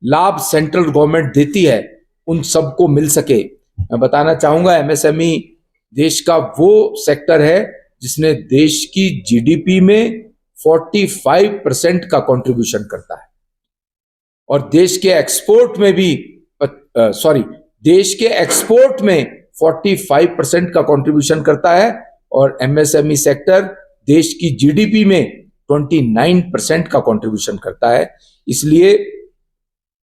लाभ सेंट्रल गवर्नमेंट देती है उन सबको मिल सके। मैं बताना चाहूंगा, एमएसएमई देश का वो सेक्टर है जिसने देश की जीडीपी में 45% का कंट्रीब्यूशन करता है और देश के एक्सपोर्ट में भी देश के एक्सपोर्ट में 45% का कंट्रीब्यूशन करता है और एमएसएमई सेक्टर देश की जीडीपी में 29% का कंट्रीब्यूशन करता है। इसलिए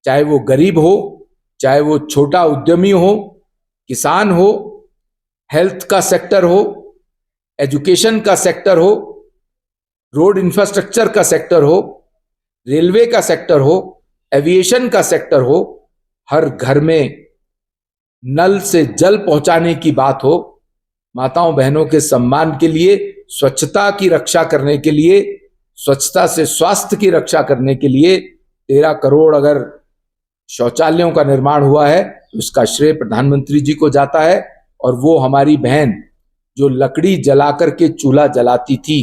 चाहे वो गरीब हो, चाहे वो छोटा उद्यमी हो, किसान हो, हेल्थ का सेक्टर हो, एजुकेशन का सेक्टर हो, रोड इंफ्रास्ट्रक्चर का सेक्टर हो, रेलवे का सेक्टर हो, एविएशन का सेक्टर हो, हर घर में नल से जल पहुंचाने की बात हो, माताओं बहनों के सम्मान के लिए, स्वच्छता की रक्षा करने के लिए, स्वच्छता से स्वास्थ्य की रक्षा करने के लिए 13 करोड़ अगर शौचालयों का निर्माण हुआ है तो उसका श्रेय प्रधानमंत्री जी को जाता है। और वो हमारी बहन जो लकड़ी जलाकर के चूल्हा जलाती थी,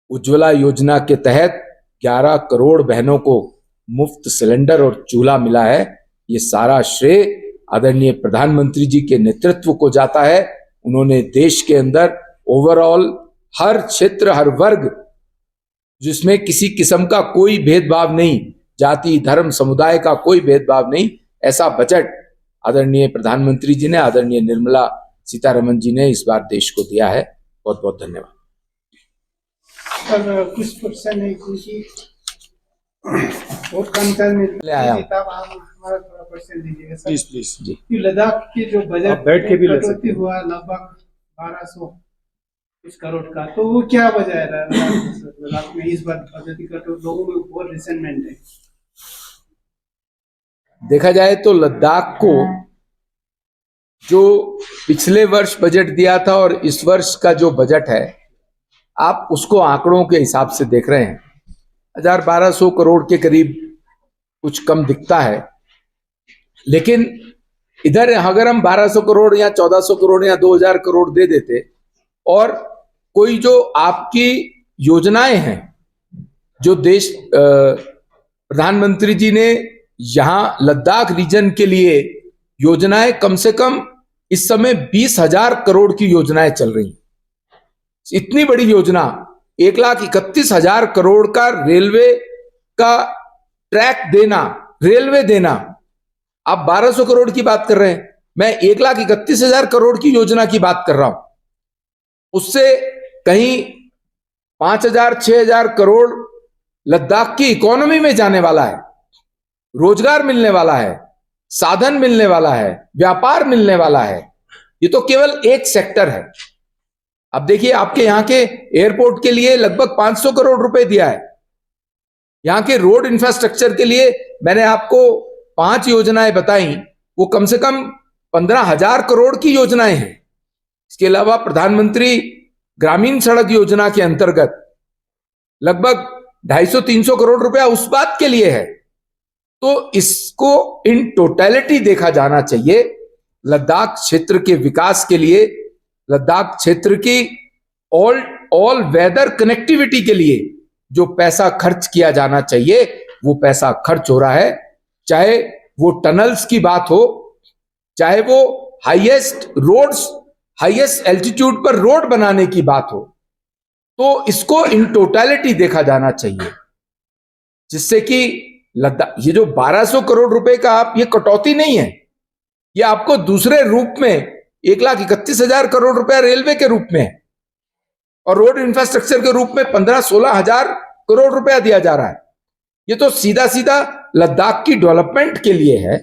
उज्ज्वला योजना के तहत 11 करोड़ बहनों को मुफ्त सिलेंडर और चूल्हा मिला है। ये सारा श्रेय आदरणीय प्रधानमंत्री जी के नेतृत्व को जाता है। उन्होंने देश के अंदर ओवरऑल हर क्षेत्र, हर वर्ग, जिसमें किसी किस्म का कोई भेदभाव नहीं, जाति धर्म समुदाय का कोई भेदभाव नहीं, ऐसा बजट आदरणीय प्रधानमंत्री जी ने, आदरणीय निर्मला सीतारमन जी ने इस बार देश को दिया है। बहुत बहुत धन्यवाद। सर कुछ क्वेश्चन है क्योंकि और कम टाइम में ले आया हूं। तब आप हमारा थोड़ा क्वेश्चन दीजिएगा सर। प्लीज जी। कि लद्दाख के जो बजट आप बैठ के भी ले कटौती सकते हैं। हुआ लगभग 1200 कुछ करोड़ का, तो वो क्या वजह है लद्दाख में इस बार बजट कटौती? लोगों में बहुत रिसेंटमेंट है। देखा जाए तो लद्दाख को जो पिछले वर्ष बजट दिया था और इस वर्ष का जो बजट है, आप उसको आंकड़ों के हिसाब से देख रहे हैं, 1200 करोड़ के करीब कुछ कम दिखता है, लेकिन इधर अगर हम 1200 करोड़ या 1400 करोड़ या 2000 करोड़ दे देते और कोई जो आपकी योजनाएं हैं जो देश प्रधानमंत्री जी ने यहां लद्दाख रीजन के लिए योजनाएं, कम से कम इस समय 20,000 करोड़ की योजनाएं चल रही हैं। इतनी बड़ी योजना 1,31,000 करोड़ का रेलवे का ट्रैक देना, रेलवे देना, आप 1200 करोड़ की बात कर रहे हैं, मैं 1,31,000 करोड़ की योजना की बात कर रहा हूं। उससे कहीं 5,000 6,000 करोड़ लद्दाख की इकोनॉमी में जाने वाला है, रोजगार मिलने वाला है, साधन मिलने वाला है, व्यापार मिलने वाला है। ये तो केवल एक सेक्टर है। अब देखिए, आपके यहां के एयरपोर्ट के लिए लगभग 500 करोड़ रुपए दिया है। यहां के रोड इंफ्रास्ट्रक्चर के लिए मैंने आपको 5 योजनाएं बताई, वो कम से कम 15,000 करोड़ की योजनाएं हैं। इसके अलावा प्रधानमंत्री ग्रामीण सड़क योजना के अंतर्गत लगभग 250-300 करोड़ रुपया उस बात के लिए है। तो इसको इन टोटलिटी देखा जाना चाहिए। लद्दाख क्षेत्र के विकास के लिए, लद्दाख क्षेत्र की ऑल वेदर कनेक्टिविटी के लिए जो पैसा खर्च किया जाना चाहिए वो पैसा खर्च हो रहा है। चाहे वो टनल्स की बात हो, चाहे वो हाईएस्ट रोड्स, हाईएस्ट एल्टीट्यूड पर रोड बनाने की बात हो, तो इसको इन टोटलिटी देखा जाना चाहिए, जिससे कि लद्दाख, ये जो 1200 करोड़ रुपए का आप, ये कटौती नहीं है, ये आपको दूसरे रूप में 1,31,000 करोड़ रुपया रेलवे के रूप में है और रोड इंफ्रास्ट्रक्चर के रूप में 15-16 हजार करोड़ रुपया दिया जा रहा है। ये तो सीधा सीधा लद्दाख की डेवलपमेंट के लिए है,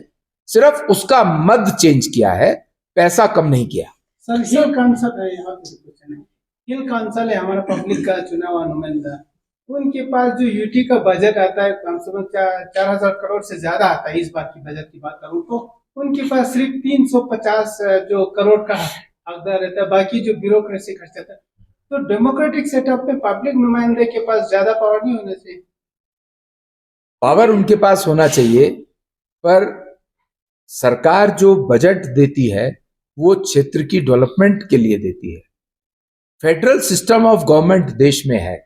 सिर्फ उसका मद चेंज किया है, पैसा कम नहीं किया। सर, हिल काउंसिल है, यहाँ पे क्वेश्चन है। हिल काउंसिल है हमारा पब्लिक का चुना हुआ नुमाइंदा, उनके पास जो यूटी का बजट आता है कम से कम 4,000 करोड़ से ज्यादा आता है। इस बार की बजट की बात करूं तो उनके पास सिर्फ 350 जो करोड़ का हकदार रहता है, बाकी जो ब्यूरोक्रेसी खर्च आता है। तो डेमोक्रेटिक सेटअप में पब्लिक नुमाइंदे के पास ज्यादा पावर नहीं होना चाहिए? पावर उनके पास होना चाहिए, पर सरकार जो बजट देती है वो क्षेत्र की डेवलपमेंट के लिए देती है। फेडरल सिस्टम ऑफ गवर्नमेंट देश में है।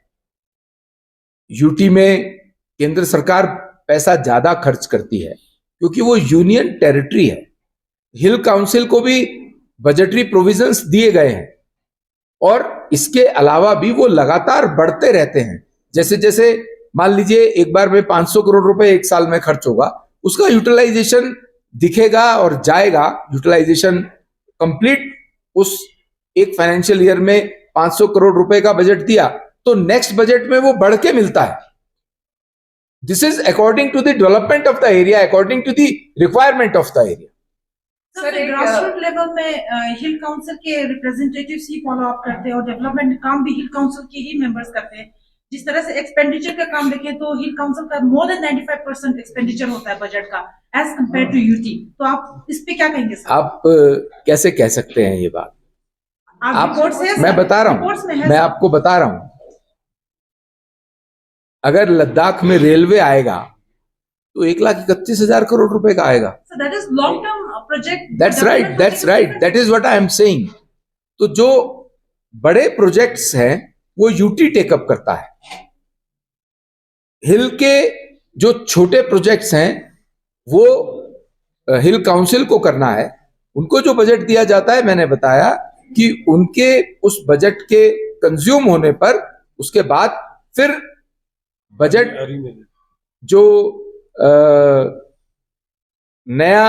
यूटी में केंद्र सरकार पैसा ज्यादा खर्च करती है क्योंकि वो यूनियन टेरिटरी है। हिल काउंसिल को भी बजटरी प्रोविजंस दिए गए हैं और इसके अलावा भी वो लगातार बढ़ते रहते हैं। जैसे जैसे मान लीजिए एक बार में 500 करोड़ रुपए एक साल में खर्च होगा, उसका यूटिलाइजेशन दिखेगा और जाएगा। यूटिलाइजेशन कंप्लीट, उस एक फाइनेंशियल ईयर में 500 करोड़ रुपए का बजट दिया तो नेक्स्ट बजट में वो बढ़ के मिलता है। This is according to the development of the area, according to the requirement of the area. Sir, grassroot level में हिल काउंसिल के रिप्रेजेंटेटिव्स ही फॉलो अप करते हैं और डेवलपमेंट काम भी हिल काउंसिल के ही मेंबर्स करते हैं। जिस तरह से एक्सपेंडिचर का काम देखें तो हिल काउंसिल का मोर देन 95% एक्सपेंडिचर होता है बजट का एज कंपेयर टू यूटी। तो आप इस पे क्या कहेंगे सर? आप कैसे कह सकते हैं ये बात? आप, रिपोर्ट से, मैं बता रहा हूं, मैं आपको बता रहा हूं, अगर लद्दाख में रेलवे आएगा तो 1,31,000 करोड़ रुपए का आएगा। So that is long term project. That's right. That is what I am saying. तो जो बड़े प्रोजेक्ट्स हैं वो यूटी टेकअप करता है। हिल के जो छोटे प्रोजेक्ट्स हैं वो हिल काउंसिल को करना है। उनको जो बजट दिया जाता है, मैंने बताया कि उनके उस बजट के कंज्यूम होने पर उसके बाद फिर बजट जो नया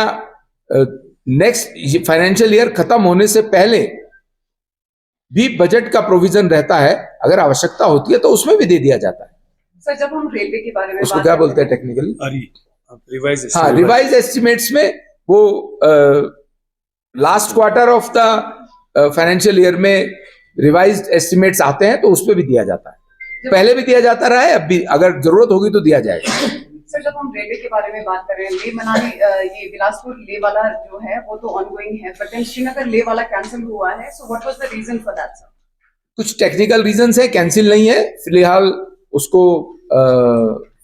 नेक्स्ट फाइनेंशियल ईयर खत्म होने से पहले भी बजट का प्रोविजन रहता है। अगर आवश्यकता होती है तो उसमें भी दे दिया जाता है। सर, जब हम रेलवे के बारे में उसको क्या बोलते हैं टेक्निकली? हाँ, रिवाइज एस्टिमेट्स में वो last quarter of the financial year में रिवाइज्ड एस्टिमेट्स आते हैं तो उसमें भी दिया जाता है। पहले भी दिया जाता रहा है, अब भी अगर जरूरत होगी तो दिया जाएगा। सर, जब हम रेलवे के बारे में बात कर रहे हैं, ले मनाली ये बिलासपुर ले वाला जो है वो तो ऑनगोइंग है, बट देन श्रीनगर ले वाला कैंसिल हुआ है। So what was the reason for that sir? कुछ टेक्निकल रीजंस है, कैंसिल नहीं है फिलहाल, उसको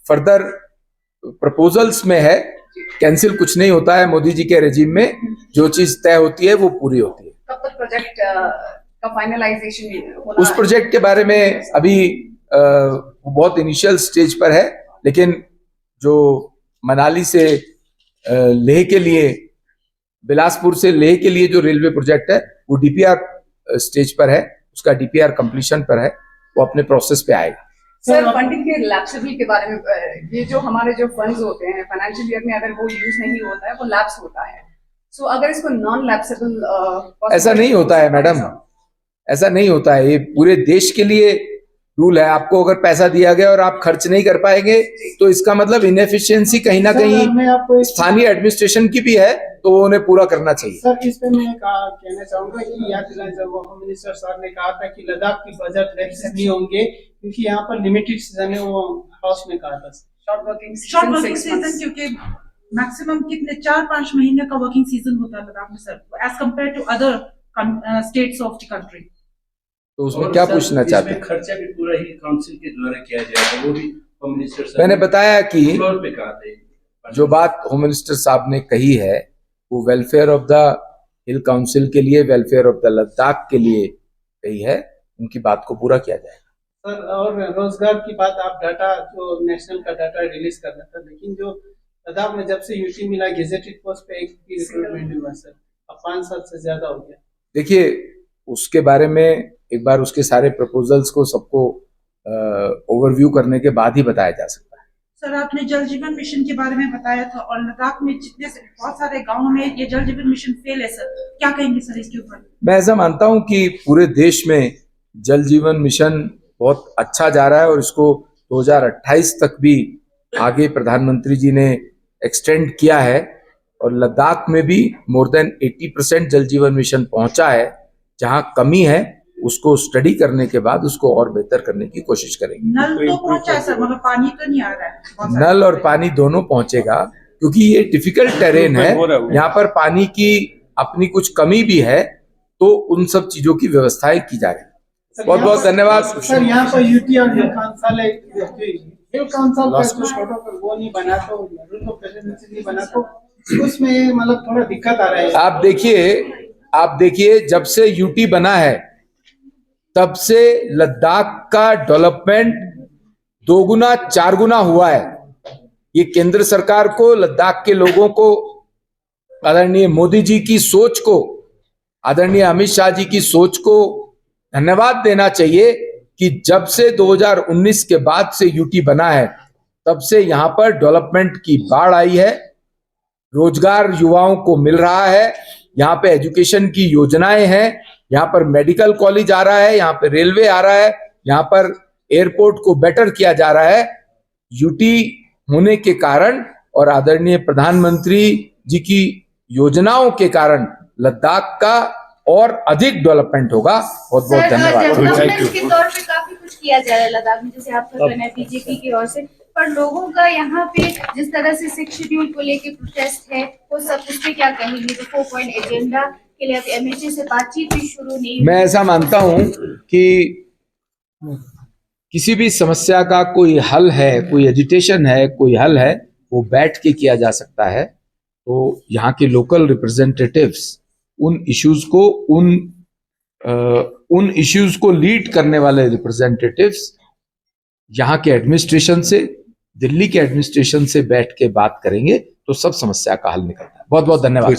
फर्दर प्रपोजल्स में है। कैंसिल कुछ नहीं होता है मोदी जी के रेजिम में। जो चीज तय होती है वो पूरी होती है। कब तक प्रोजेक्ट का फाइनलाइजेशन होना उस प्रोजेक्ट के बारे में अभी बहुत इनिशियल स्टेज पर है, लेकिन जो मनाली से लेह के लिए, बिलासपुर से लेह के लिए जो रेलवे प्रोजेक्ट है वो डीपीआर स्टेज पर है, उसका डीपीआर कंप्लीशन पर है, वो अपने प्रोसेस पे आएगा। सर फंडिंग के लैप्सेबल के बारे में, ये जो हमारे जो फंड्स होते हैं फाइनेंशियल ईयर में अगर वो यूज नहीं होता है वो लैप्स होता है, सो अगर इसको नॉन लैप्सेबल ऐसा नहीं होता है मैडम, ऐसा नहीं होता है। ये पूरे देश के लिए रूल है। आपको अगर पैसा दिया गया और आप खर्च नहीं कर पाएंगे तो इसका मतलब इनएफिशिएंसी कहीं ना सर, कहीं मैं आपको स्थानीय एडमिनिस्ट्रेशन की भी है, तो वो उन्हें पूरा करना चाहिए। सर इस पे मैं कहना चाहूंगा कि याद दिलाएं, जब होम मिनिस्टर साहब ने कहा था कि लद्दाख की बजट लैप्सेस नहीं होंगे क्योंकि यहाँ पर लिमिटेड सीजन है, वो हाउस में कहा था। शॉर्ट वर्किंग सीजन क्योंकि मैक्सिमम कितने 4-5 महीने का वर्किंग सीजन होता है लद्दाख में sir, as compare to other states of the country. तो उसमें और क्या सर, पूछना चाहते इसमें हैं? खर्चा भी पूरा ही काउंसिल के द्वारा किया जाएगा, वो भी होम मिनिस्टर साहब मैंने बताया कि फ्लोर पे कहा था। जो बात होम मिनिस्टर साहब ने कही है वो welfare of the hill council के लिए, वेलफेयर ऑफ द लद्दाख के लिए कही है, उनकी बात को पूरा किया जाएगा। सर और रोजगार की बात, आप डाटा जो नेशनल का डाटा रिलीज कर रहा था, लेकिन जो लद्दाख में जब से यूटी मिला गेजेटेड पोस्ट पे एक भी रिक्रूटमेंट हुआ सर, अब 5 साल से ज्यादा हो गया। देखिए उसके बारे में एक बार उसके सारे प्रपोजल्स को सबको ओवरव्यू करने के बाद ही बताया जा सकता है। सर आपने जल जीवन मिशन के बारे में बताया था और लद्दाख में जितने बहुत सारे गांवों में ये जल जीवन मिशन फेल है सर, क्या कहेंगे सर इसके ऊपर? मैं ऐसा मानता हूं कि पूरे देश में जल जीवन मिशन बहुत अच्छा जा रहा है और इसको 2028 तक भी आगे प्रधानमंत्री जी ने एक्सटेंड किया है और लद्दाख में भी मोर देन 80% जल जीवन मिशन पहुंचा है। जहां कमी है उसको स्टडी करने के बाद उसको और बेहतर करने की कोशिश करेंगे। नल तो पहुंचा है सर, मगर पानी तो नहीं आ रहा है बहुत सारे। नल और पानी दोनों पहुंचेगा क्योंकि ये डिफिकल्ट टेरेन है, यहाँ पर पानी की अपनी कुछ कमी भी है, तो उन सब चीजों की व्यवस्थाएं की जा रही है। बहुत बहुत धन्यवाद। सर यहाँ पर यूटी और हिल काउंसिल है, हिल काउंसिल छोटो पर वो नहीं बना तो रूल ऑफ प्रेसिडेंसी नहीं बना, तो उसमें मतलब थोड़ा दिक्कत आ रहा है। आप देखिए जब से यूटी बना है तब से लद्दाख का डेवलपमेंट 2 गुना 4 गुना हुआ है। ये केंद्र सरकार को, लद्दाख के लोगों को, आदरणीय मोदी जी की सोच को, आदरणीय अमित शाह जी की सोच को धन्यवाद देना चाहिए कि जब से 2019 के बाद से यूटी बना है तब से यहां पर डेवलपमेंट की बाढ़ आई है। रोजगार युवाओं को मिल रहा है, यहाँ पे एजुकेशन की योजनाएं हैं, यहाँ पर मेडिकल कॉलेज आ रहा है, यहाँ पे रेलवे आ रहा है, यहाँ पर एयरपोर्ट को बेटर किया जा रहा है। यूटी होने के कारण और आदरणीय प्रधानमंत्री जी की योजनाओं के कारण लद्दाख का और अधिक डेवलपमेंट होगा। बहुत बहुत धन्यवाद। डेवलपमेंट के तौर पे काफी कुछ किया जा रहा है लद्दाख में, जैसे आप कर रहे हैं बीजेपी की ओर से, पर लोगों का यहाँ पे जिस तरह से 6 शेड्यूल को लेके प्रोटेस्ट है, वो सब उस पे क्या कहेंगे? तो 4 पॉइंट एजेंडा के लिए एमएचए से बातचीत भी शुरू नहीं हुई। मैं ऐसा मानता हूं कि किसी भी समस्या का कोई हल है, कोई एजिटेशन है, कोई हल है, वो बैठ के किया जा सकता है। तो यहाँ के लोकल रिप्रेजेंटेटिव्स उन इश्यूज को लीड करने वाले रिप्रेजेंटेटिव्स यहाँ के एडमिनिस्ट्रेशन से, दिल्ली के एडमिनिस्ट्रेशन से बैठ के बात करेंगे तो सब समस्या का हल निकलता है। बहुत बहुत धन्यवाद।